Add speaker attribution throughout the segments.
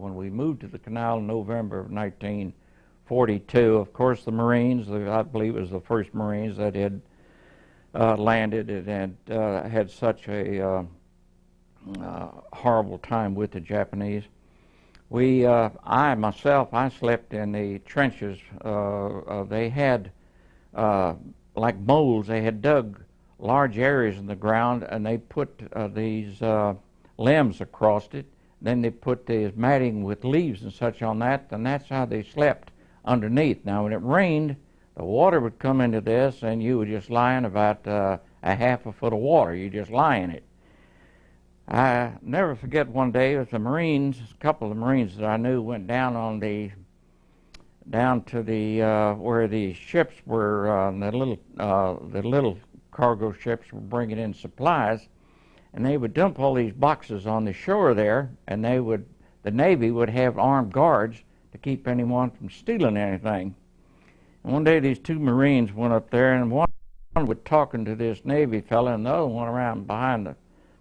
Speaker 1: when we moved to the canal in November of 1942. Of course, the Marines, I believe it was the first Marines that had landed and had such a horrible time with the Japanese. I slept in the trenches. They had, like moles, they had dug large areas in the ground, and they put these limbs across it. Then they put the matting with leaves and such on that, and that's how they slept underneath. Now, when it rained, the water would come into this, and you would just lie in about a half a foot of water. You just lie in it. I never forget one day, it was the Marines, a couple of the Marines that I knew went down to the where the ships were, the little cargo ships were bringing in supplies, and they would dump all these boxes on the shore there, and the Navy would have armed guards to keep anyone from stealing anything. And one day these two Marines went up there, and one was talking to this Navy fella, and the other one around behind the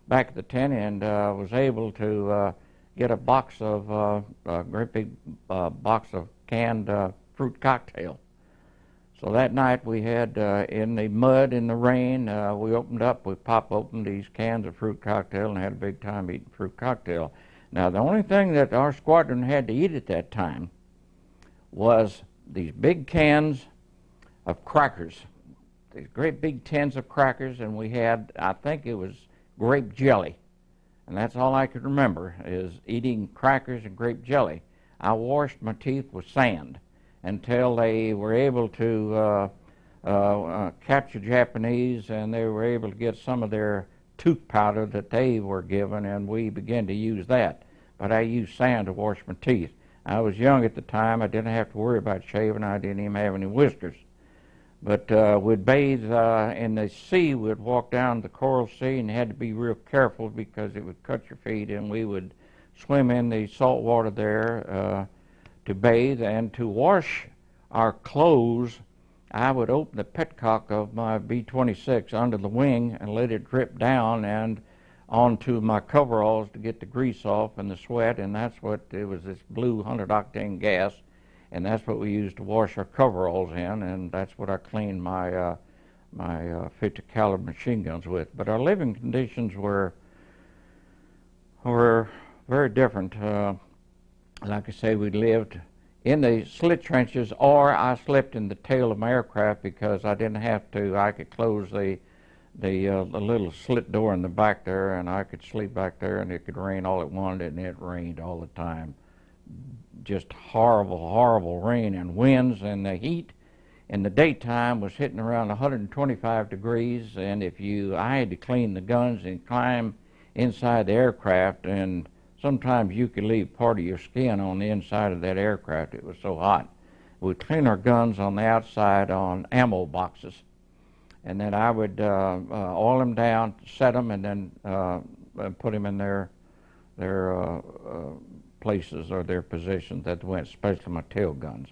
Speaker 1: back of the tent, and was able to get a box of a great big box of canned fruit cocktail. So that night we had, in the mud, in the rain, we popped open these cans of fruit cocktail and had a big time eating fruit cocktail. Now, the only thing that our squadron had to eat at that time was these big cans of crackers, these great big tins of crackers, and we had, I think it was grape jelly. And that's all I could remember, is eating crackers and grape jelly. I washed my teeth with sand until they were able to capture Japanese, and they were able to get some of their tooth powder that they were given, and we began to use that. But I used sand to wash my teeth. I was young at the time. I didn't have to worry about shaving. I didn't even have any whiskers. But we'd bathe in the sea. We'd walk down the coral sea, and had to be real careful because it would cut your feet, and we would swim in the salt water there to bathe. And to wash our clothes, I would open the petcock of my B-26 under the wing and let it drip down and onto my coveralls to get the grease off and the sweat, and that's what it was, this blue 100-octane gas, and that's what we used to wash our coveralls in, and that's what I cleaned my 50 caliber machine guns with. But our living conditions were very different. Like I say, we lived in the slit trenches, or I slept in the tail of my aircraft because I didn't have to. I could close the little slit door in the back there, and I could sleep back there, and it could rain all it wanted, and it rained all the time. Just horrible, horrible rain and winds, and the heat in the daytime was hitting around 125 degrees, and I had to clean the guns and climb inside the aircraft, and sometimes you could leave part of your skin on the inside of that aircraft. It was so hot. We'd clean our guns on the outside on ammo boxes, and then I would oil them down, set them, and then put them in their places or their positions that went, especially my tail guns.